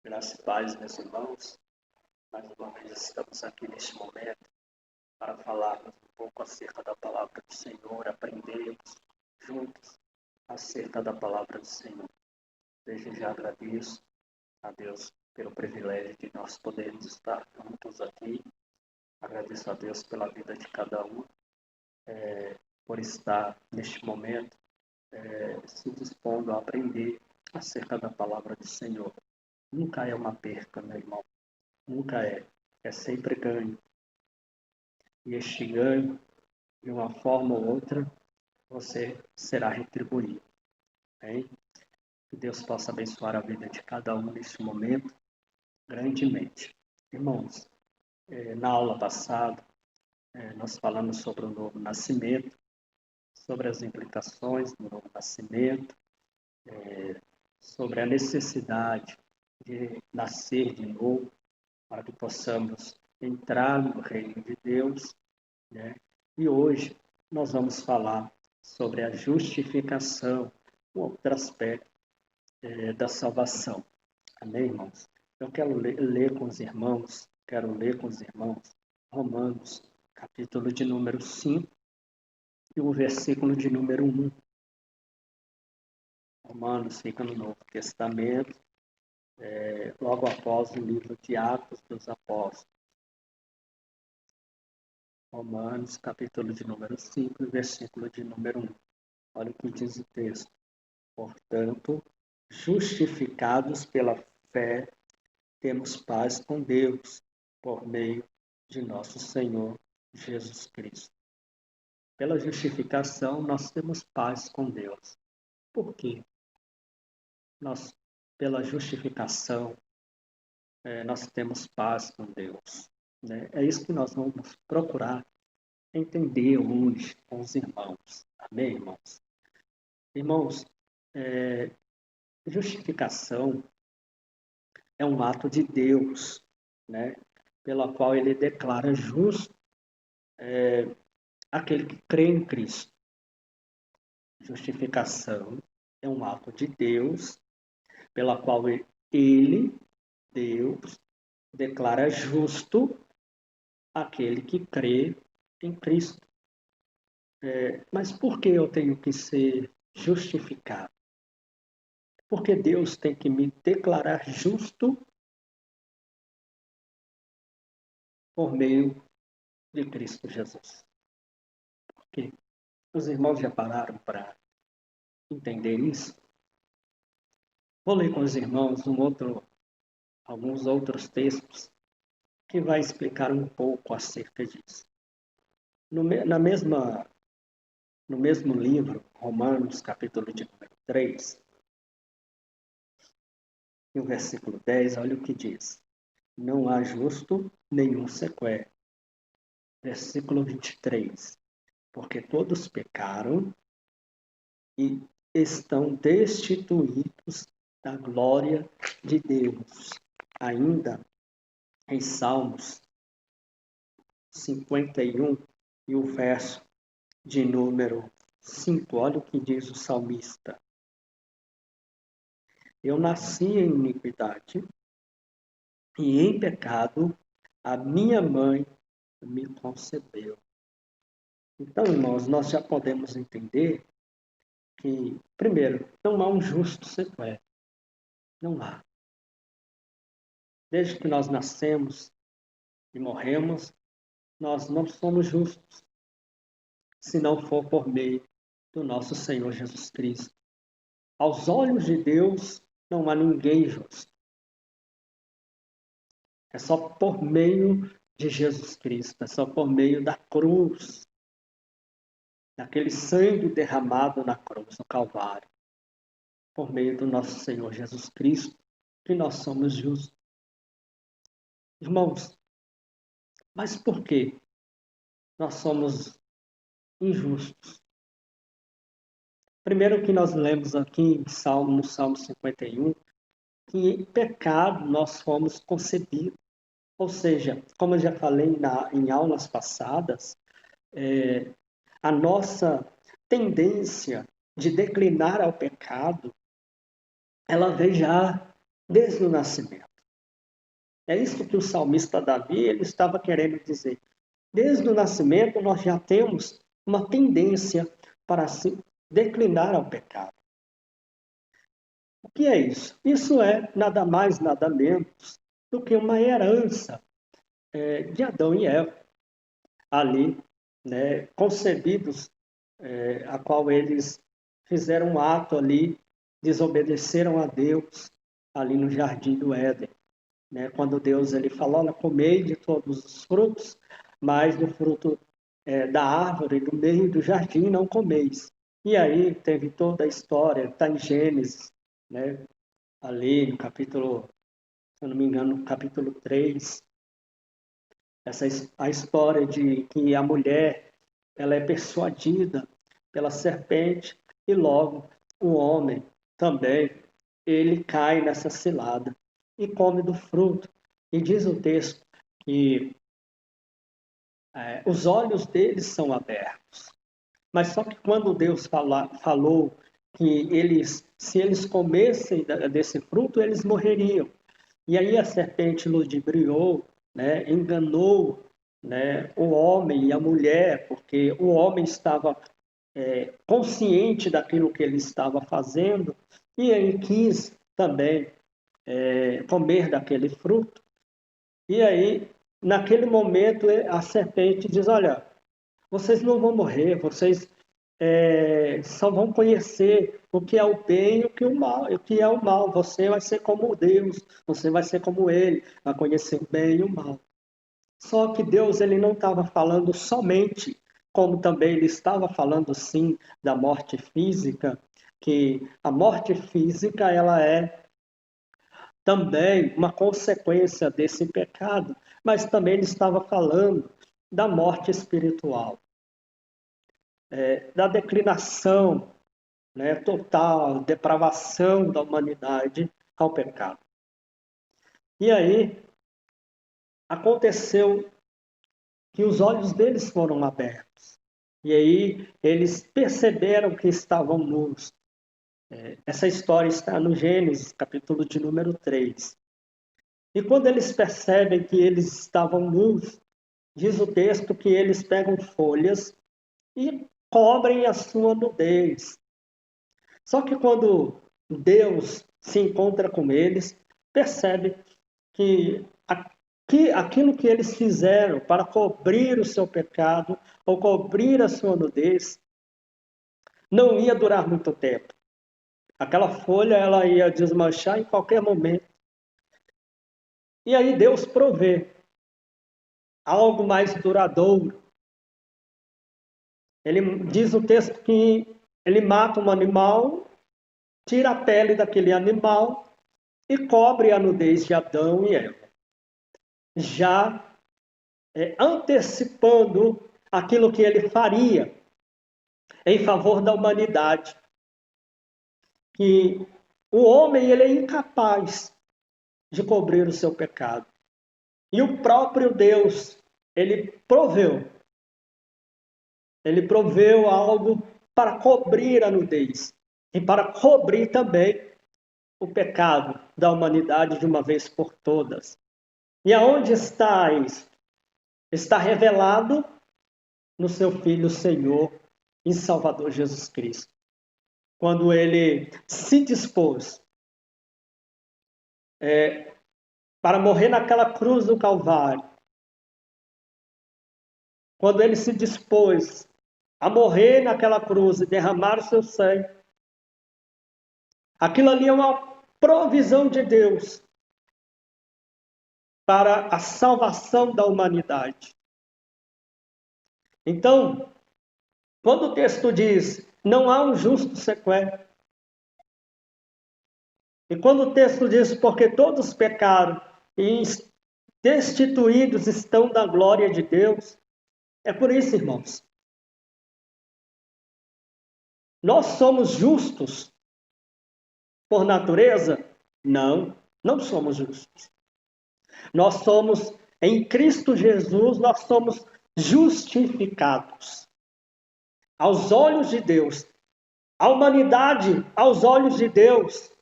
Graças e paz, meus irmãos. Mais uma vez estamos aqui neste momento para falarmos um pouco acerca da palavra do Senhor, aprendermos juntos acerca da palavra do Senhor. Desde já agradeço a Deus pelo privilégio de nós podermos estar juntos aqui. Agradeço a Deus pela vida de cada um, por estar neste momento se dispondo a aprender acerca da palavra do Senhor. Nunca é uma perca, meu irmão. Nunca é. É sempre ganho. E este ganho, de uma forma ou outra, você será retribuído. Hein? Que Deus possa abençoar a vida de cada um neste momento, grandemente. Irmãos, na aula passada, nós falamos sobre o novo nascimento, sobre as implicações do novo nascimento, sobre a necessidade de nascer de novo, para que possamos entrar no reino de Deus, né? E hoje nós vamos falar sobre a justificação, um outro aspecto da salvação. Amém, irmãos? Eu quero ler com os irmãos, Romanos, capítulo de número 5 e o versículo de número 1. Romanos fica no Novo Testamento, logo após o livro de Atos dos Apóstolos. Romanos, capítulo de número 5, versículo de número 1. Olha o que diz o texto. Portanto, justificados pela fé, temos paz com Deus, por meio de nosso Senhor Jesus Cristo. Pela justificação, nós temos paz com Deus. Por quê? Pela justificação, nós temos paz com Deus. Né? É isso que nós vamos procurar entender hoje com os irmãos. Amém, irmãos? Irmãos, justificação é um ato de Deus, né? Pela qual ele declara justo aquele que crê em Cristo. Justificação é um ato de Deus, pela qual ele, Deus, declara justo aquele que crê em Cristo. Mas por que eu tenho que ser justificado? Porque Deus tem que me declarar justo por meio de Cristo Jesus. Por quê? Os irmãos já pararam para entender isso? Vou ler com os irmãos alguns outros textos que vai explicar um pouco acerca disso. No mesmo livro, Romanos, capítulo de número 3, no versículo 10, olha o que diz. Não há justo nenhum sequer. Versículo 23. Porque todos pecaram e estão destituídos da glória de Deus. Ainda em Salmos 51 e o verso de número 5, olha o que diz o salmista. Eu nasci em iniquidade e em pecado a minha mãe me concebeu. Então, irmãos, nós já podemos entender que, primeiro, não há um justo sequer. Não há. Desde que nós nascemos e morremos, nós não somos justos, se não for por meio do nosso Senhor Jesus Cristo. Aos olhos de Deus, não há ninguém justo. É só por meio de Jesus Cristo, é só por meio da cruz, daquele sangue derramado na cruz, no Calvário, por meio do nosso Senhor Jesus Cristo, que nós somos justos. Irmãos, mas por que nós somos injustos? Primeiro que nós lemos aqui no Salmo 51, que em pecado nós fomos concebidos. Ou seja, como eu já falei em aulas passadas, a nossa tendência de declinar ao pecado, ela vem já desde o nascimento. É isso que o salmista Davi ele estava querendo dizer. Desde o nascimento, nós já temos uma tendência para se declinar ao pecado. O que é isso? Isso é nada mais, nada menos do que uma herança de Adão e Eva, ali, né, concebidos, a qual eles fizeram um ato ali, desobedeceram a Deus, ali no jardim do Éden. Né? Quando Deus ele falou, olha, comei de todos os frutos, mas do fruto da árvore, do meio do jardim, não comeis. E aí teve toda a história, está em Gênesis, né? Ali no capítulo, se eu não me engano, no capítulo 3, a história de que a mulher ela é persuadida pela serpente e logo o homem também, ele cai nessa cilada e come do fruto. E diz o texto que os olhos deles são abertos. Mas só que quando Deus falou que se eles comessem desse fruto, eles morreriam. E aí a serpente ludibriou, né, enganou, né, o homem e a mulher, porque o homem estava consciente daquilo que ele estava fazendo, e ele quis também comer daquele fruto. E aí, naquele momento, a serpente diz, olha, vocês não vão morrer, vocês só vão conhecer o que é o bem e o que é o mal. Você vai ser como Deus, você vai ser como Ele, vai conhecer o bem e o mal. Só que Deus ele não estava falando somente, como também ele estava falando sim da morte física, que a morte física ela é também uma consequência desse pecado, mas também ele estava falando da morte espiritual, da declinação, né, total, depravação da humanidade ao pecado. E aí aconteceu que os olhos deles foram abertos. E aí eles perceberam que estavam nus. Essa história está no Gênesis, capítulo de número 3. E quando eles percebem que eles estavam nus, diz o texto que eles pegam folhas e cobrem a sua nudez. Só que quando Deus se encontra com eles, percebe que aquilo que eles fizeram para cobrir o seu pecado ou cobrir a sua nudez não ia durar muito tempo. Aquela folha ela ia desmanchar em qualquer momento. E aí Deus provê algo mais duradouro. Ele diz o texto que ele mata um animal, tira a pele daquele animal e cobre a nudez de Adão e Eva. Já antecipando aquilo que ele faria em favor da humanidade. Que o homem ele é incapaz de cobrir o seu pecado. E o próprio Deus, ele proveu algo para cobrir a nudez e para cobrir também o pecado da humanidade de uma vez por todas. E aonde está isso? Está revelado no seu Filho Senhor e Salvador Jesus Cristo. Quando ele se dispôs para morrer naquela cruz do Calvário, quando ele se dispôs a morrer naquela cruz e derramar o seu sangue, aquilo ali é uma provisão de Deus para a salvação da humanidade. Então, quando o texto diz, não há um justo sequer, e quando o texto diz, porque todos pecaram e destituídos estão da glória de Deus, é por isso, irmãos. Nós somos justos por natureza? Não, não somos justos. Nós somos, em Cristo Jesus, nós somos justificados. Aos olhos de Deus. A humanidade, aos olhos de Deus,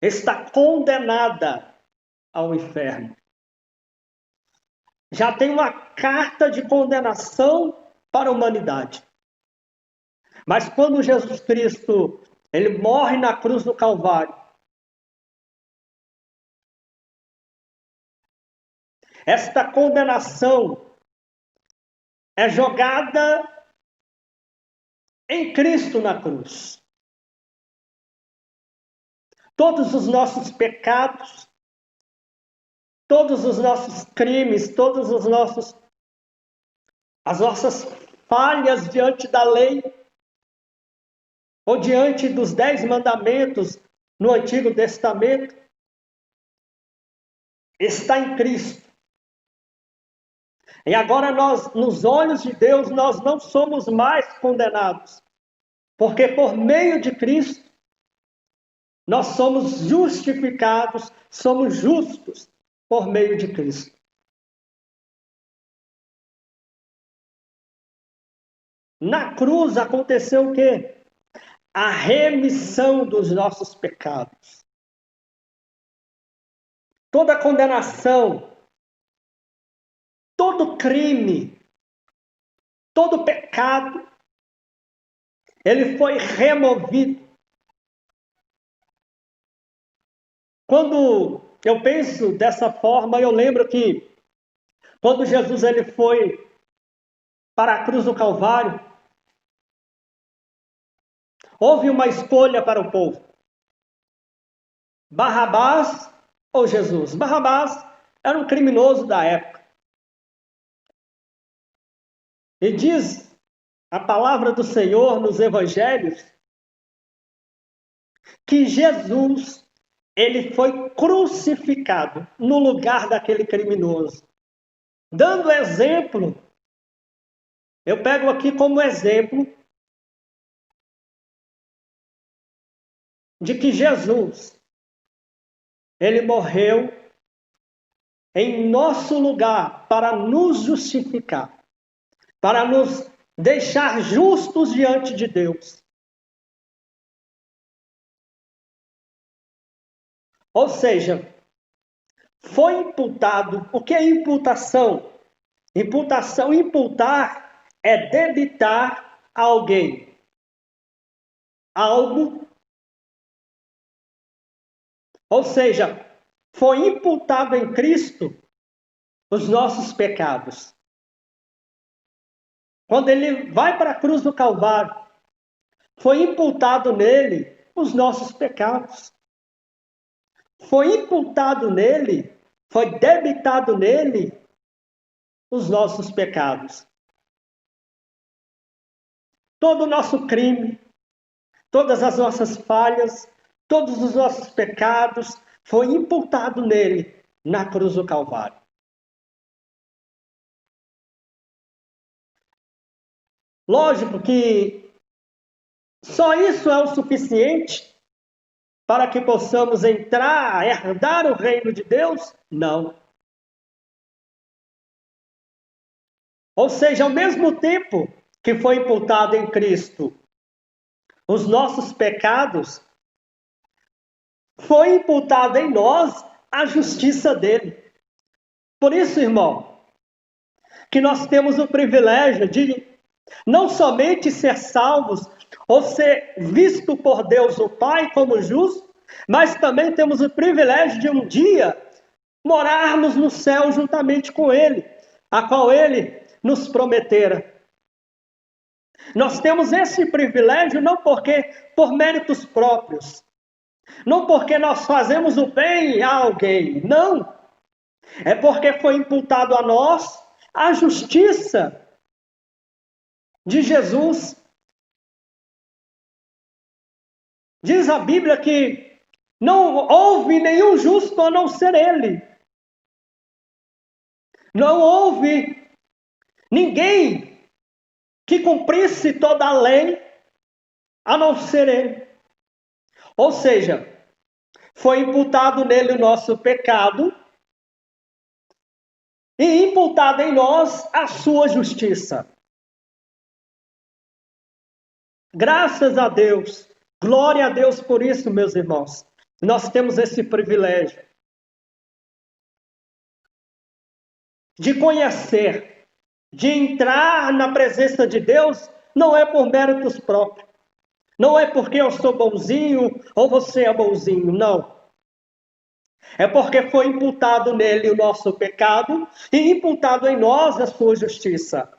está condenada ao inferno. Já tem uma carta de condenação para a humanidade. Mas quando Jesus Cristo, ele morre na cruz do Calvário, esta condenação é jogada em Cristo na cruz. Todos os nossos pecados, todos os nossos crimes, as nossas falhas diante da lei, ou diante dos 10 mandamentos no Antigo Testamento, está em Cristo. E agora nós, nos olhos de Deus, nós não somos mais condenados, porque por meio de Cristo, nós somos justificados, somos justos por meio de Cristo. Na cruz aconteceu o quê? A remissão dos nossos pecados. Toda condenação, todo crime, todo pecado, ele foi removido. Quando eu penso dessa forma, eu lembro que quando Jesus ele foi para a cruz do Calvário, houve uma escolha para o povo. Barrabás ou Jesus? Barrabás era um criminoso da época. E diz a palavra do Senhor nos evangelhos que Jesus, ele foi crucificado no lugar daquele criminoso. Dando exemplo, eu pego aqui como exemplo de que Jesus, ele morreu em nosso lugar para nos justificar, para nos deixar justos diante de Deus. Ou seja, foi imputado. O que é imputação? Imputar é debitar a alguém algo. Ou seja, foi imputado em Cristo os nossos pecados. Quando ele vai para a cruz do Calvário, foi imputado nele os nossos pecados. Foi imputado nele, foi debitado nele os nossos pecados. Todo o nosso crime, todas as nossas falhas, todos os nossos pecados, foi imputado nele na cruz do Calvário. Lógico que só isso é o suficiente para que possamos entrar, herdar o reino de Deus? Não. Ou seja, ao mesmo tempo que foi imputado em Cristo os nossos pecados, foi imputada em nós a justiça dele. Por isso, irmão, que nós temos o privilégio de não somente ser salvos ou ser visto por Deus o Pai como justo, mas também temos o privilégio de um dia morarmos no céu juntamente com Ele, a qual Ele nos prometera. Nós temos esse privilégio não porque por méritos próprios, não porque nós fazemos o bem a alguém, não. É porque foi imputado a nós a justiça de Jesus. Diz a Bíblia que não houve nenhum justo a não ser ele. Não houve ninguém que cumprisse toda a lei a não ser ele. Ou seja, foi imputado nele o nosso pecado e imputado em nós a sua justiça. Graças a Deus, glória a Deus por isso, meus irmãos. Nós temos esse privilégio. de conhecer, de entrar na presença de Deus, não é por méritos próprios. Não é porque eu sou bonzinho ou você é bonzinho, não. É porque foi imputado nele o nosso pecado e imputado em nós a sua justiça.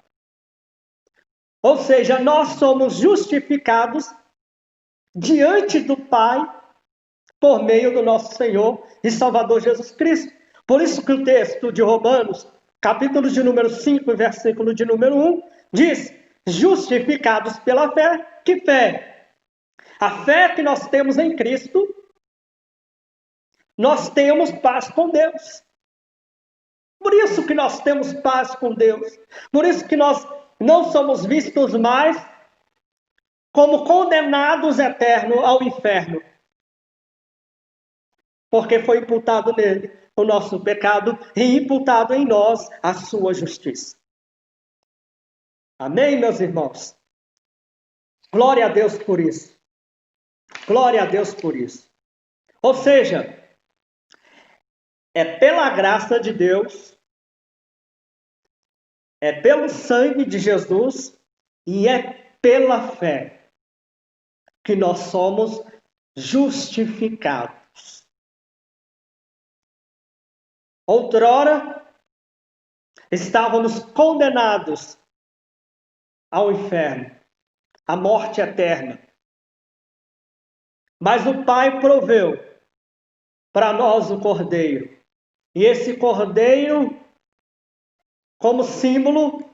Ou seja, nós somos justificados diante do Pai por meio do nosso Senhor e Salvador Jesus Cristo. Por isso que o texto de Romanos, capítulo de número 5, versículo de número 1, diz: justificados pela fé. Que fé? A fé que nós temos em Cristo, nós temos paz com Deus. Por isso que nós temos paz com Deus. Por isso que nós não somos vistos mais como condenados eternos ao inferno. Porque foi imputado nele o nosso pecado e imputado em nós a sua justiça. Amém, meus irmãos? Glória a Deus por isso. Glória a Deus por isso. Ou seja, é pela graça de Deus, é pelo sangue de Jesus e é pela fé que nós somos justificados. Outrora, estávamos condenados ao inferno, à morte eterna. Mas o Pai proveu para nós o Cordeiro. E esse Cordeiro, como símbolo,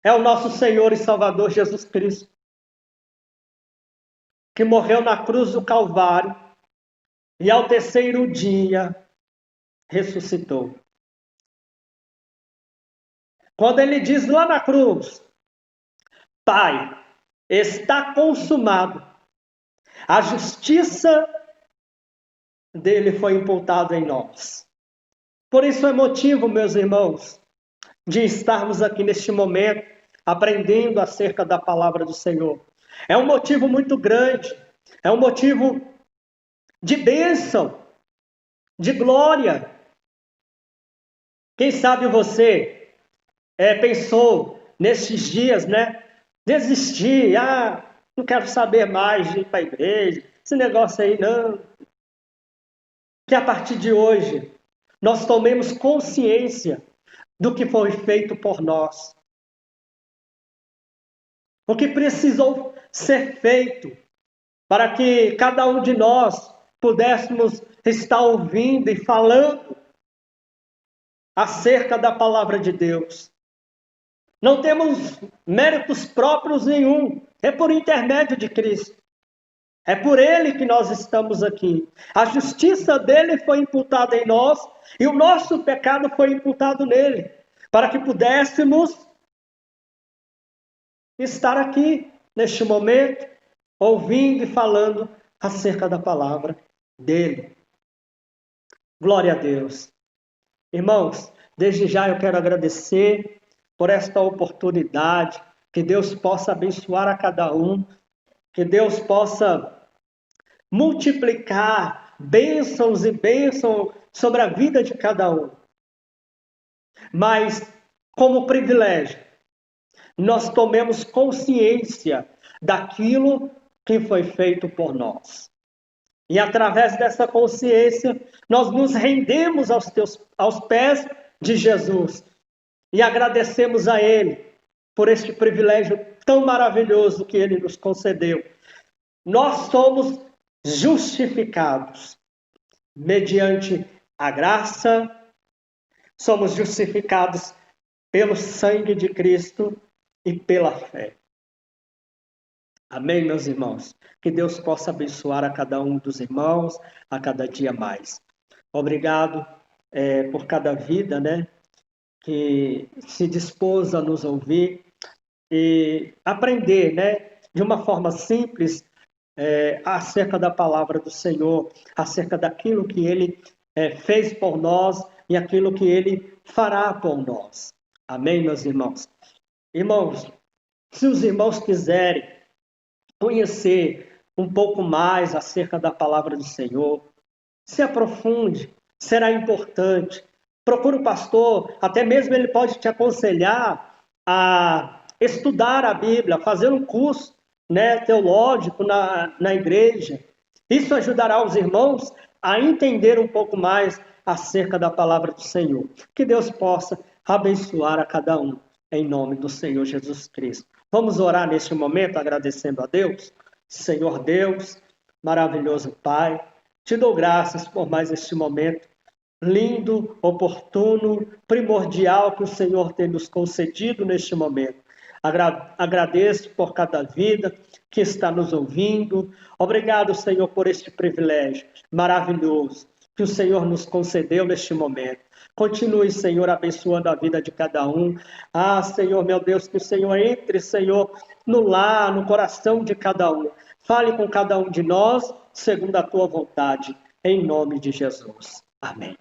é o nosso Senhor e Salvador Jesus Cristo, que morreu na cruz do Calvário e ao terceiro dia ressuscitou. Quando ele diz lá na cruz: Pai, está consumado, a justiça dele foi imputada em nós. Por isso é motivo, meus irmãos, de estarmos aqui neste momento aprendendo acerca da palavra do Senhor. É um motivo muito grande, é um motivo de bênção, de glória. Quem sabe você pensou nesses dias, desistir, não quero saber mais de ir para a igreja, esse negócio aí não. Que a partir de hoje nós tomemos consciência do que foi feito por nós. O que precisou ser feito para que cada um de nós pudéssemos estar ouvindo e falando acerca da palavra de Deus. Não temos méritos próprios nenhum, é por intermédio de Cristo. É por Ele que nós estamos aqui. A justiça dele foi imputada em nós e o nosso pecado foi imputado nele, para que pudéssemos estar aqui, neste momento, ouvindo e falando acerca da palavra dele. Glória a Deus. Irmãos, desde já eu quero agradecer por esta oportunidade, que Deus possa abençoar a cada um, que Deus possa multiplicar bênçãos e bênçãos sobre a vida de cada um. Mas, como privilégio, nós tomemos consciência daquilo que foi feito por nós. E através dessa consciência, nós nos rendemos aos pés de Jesus e agradecemos a Ele por este privilégio tão maravilhoso que Ele nos concedeu. Nós somos justificados mediante a graça, somos justificados pelo sangue de Cristo e pela fé. Amém, meus irmãos? Que Deus possa abençoar a cada um dos irmãos, a cada dia mais. Obrigado por cada vida, que se dispôs a nos ouvir e aprender, de uma forma simples, acerca da palavra do Senhor, acerca daquilo que Ele fez por nós e aquilo que Ele fará por nós. Amém, meus irmãos? Irmãos, se os irmãos quiserem conhecer um pouco mais acerca da palavra do Senhor, se aprofunde, será importante. procura o pastor, até mesmo ele pode te aconselhar a estudar a Bíblia, fazer um curso, né, teológico na igreja. Isso ajudará os irmãos a entender um pouco mais acerca da palavra do Senhor. Que Deus possa abençoar a cada um, em nome do Senhor Jesus Cristo. Vamos orar neste momento, agradecendo a Deus. Senhor Deus, maravilhoso Pai, te dou graças por mais este momento lindo, oportuno, primordial que o Senhor tem nos concedido neste momento. Agradeço por cada vida que está nos ouvindo. Obrigado, Senhor, por este privilégio maravilhoso que o Senhor nos concedeu neste momento. Continue, Senhor, abençoando a vida de cada um. Senhor, meu Deus, que o Senhor entre, Senhor, no lar, no coração de cada um. Fale com cada um de nós, segundo a tua vontade, em nome de Jesus. Amém.